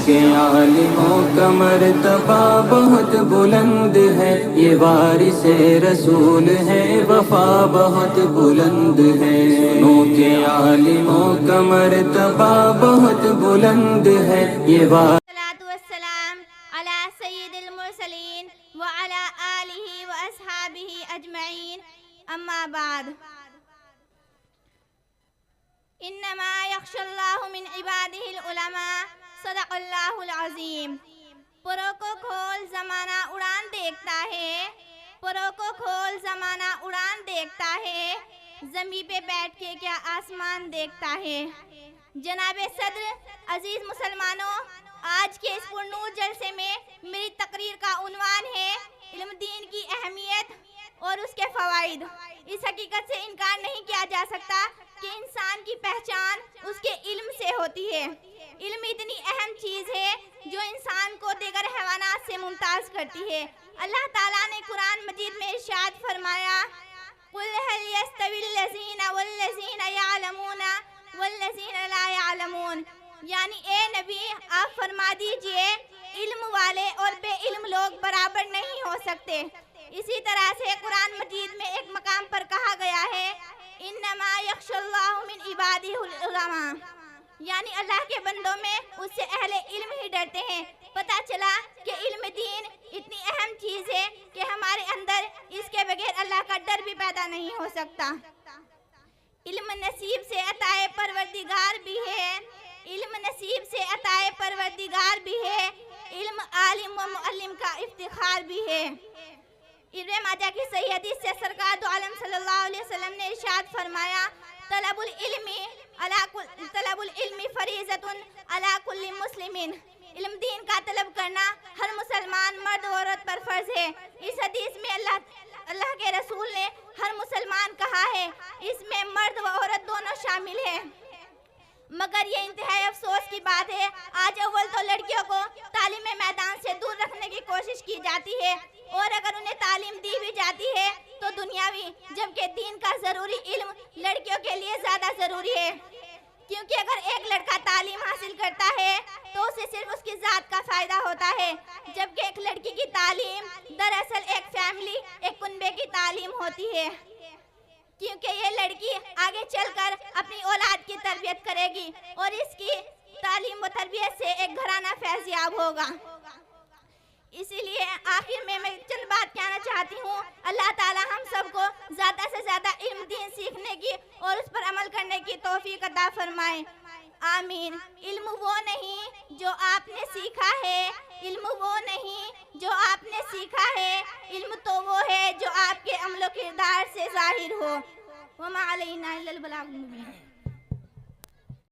کے عالموں کا مرتبہ بہت بلند ہے، یہ وارث رسول ہے، وفا بہت بلند ہے۔ سنو کے عالموں کا مرتبہ بہت بلند ہے، یہ والصلاة والسلام على سید المرسلین وعلى آلہ واصحابہ اجمعین، اما بعد۔ انما یخشی اللہ من عبادہ العلماء، صدق اللہ العظیم۔ پروں کو کھول زمانہ اڑان دیکھتا ہے، پروں کو کھول زمانہ اڑان دیکھتا ہے، زمین پہ بیٹھ کے کیا آسمان دیکھتا ہے۔ جناب صدر، عزیز مسلمانوں، آج کے اس پرنور جلسے میں میری تقریر کا عنوان ہے علم دین کی اہمیت اور اس کے فوائد۔ اس حقیقت سے انکار نہیں کیا جا سکتا کہ انسان کی پہچان اس کے علم سے ہوتی ہے۔ علم اتنی اہم چیز ہے جو انسان کو دیگر حیوانات سے ممتاز کرتی ہے۔ اللہ تعالیٰ نے قرآن مجید میں ارشاد فرمایا، قُلْ هَلْ يَسْتَوِي الَّذِينَ وَالَّذِينَ يَعْلَمُونَ وَالَّذِينَ لَا يَعْلَمُونَ، یعنی اے نبی آپ فرما دیجئے علم والے اور بے علم لوگ برابر نہیں ہو سکتے۔ اسی طرح سے قرآن مجید میں ایک مقام پر کہا گیا ہے، انما یخشی اللہ من عبادہ العلماء، یعنی اللہ کے بندوں میں اس سے اہل علم ہی ڈرتے ہیں۔ پتہ چلا کہ علم دین اتنی اہم چیز ہے کہ ہمارے اندر اس کے بغیر اللہ کا ڈر بھی پیدا نہیں ہو سکتا۔ علم نصیب سے عطائے پروردگار بھی ہے، علم نصیب سے عطائے پروردگار بھی ہے، علم عالم و معلم کا افتخار بھی ہے۔ ابن ماجہ کی صحیح حدیث سے سرکار دو عالم صلی اللہ علیہ وسلم نے ارشاد فرمایا، طلب العلم فریضۃ علی کل مسلم، علم دین کا طلب کرنا ہر مسلمان مرد و عورت پر فرض ہے۔ اس حدیث میں اللہ کے رسول نے ہر مسلمان کہا ہے، اس میں مرد و عورت دونوں شامل ہیں۔ مگر یہ انتہائی افسوس کی بات ہے، آج اول تو لڑکیوں کو تعلیم میدان سے دور رکھنے کی کوشش کی جاتی ہے، اور اگر انہیں تعلیم دی بھی جاتی ہے تو دنیاوی، جبکہ دین کا ضروری علم لڑکیوں کے لیے زیادہ ضروری ہے۔ کیونکہ اگر ایک لڑکا تعلیم حاصل کرتا ہے تو اسے صرف اس کی ذات کا فائدہ ہوتا ہے، جبکہ ایک لڑکی کی تعلیم دراصل ایک فیملی، ایک کنبے کی تعلیم ہوتی ہے، کیونکہ یہ لڑکی آگے چل کر اپنی اولاد کی تربیت کرے گی اور اس کی تعلیم و تربیت سے ایک گھرانہ فیض یاب ہوگا۔ اسی لیے آخر میں چند بات کہنا چاہتی ہوں، اللہ تعالی ہم سب کو زیادہ سے زیادہ علم دین سیکھنے کی اور اس پر عمل کرنے کی توفیق عطا فرمائے، آمین۔ علم وہ نہیں جو آپ نے سیکھا ہے، علم وہ نہیں جو آپ نے سیکھا ہے، علم تو وہ ہے جو آپ کے عمل و کردار سے ظاہر ہو۔ وما علینا الا البلاغ المبین۔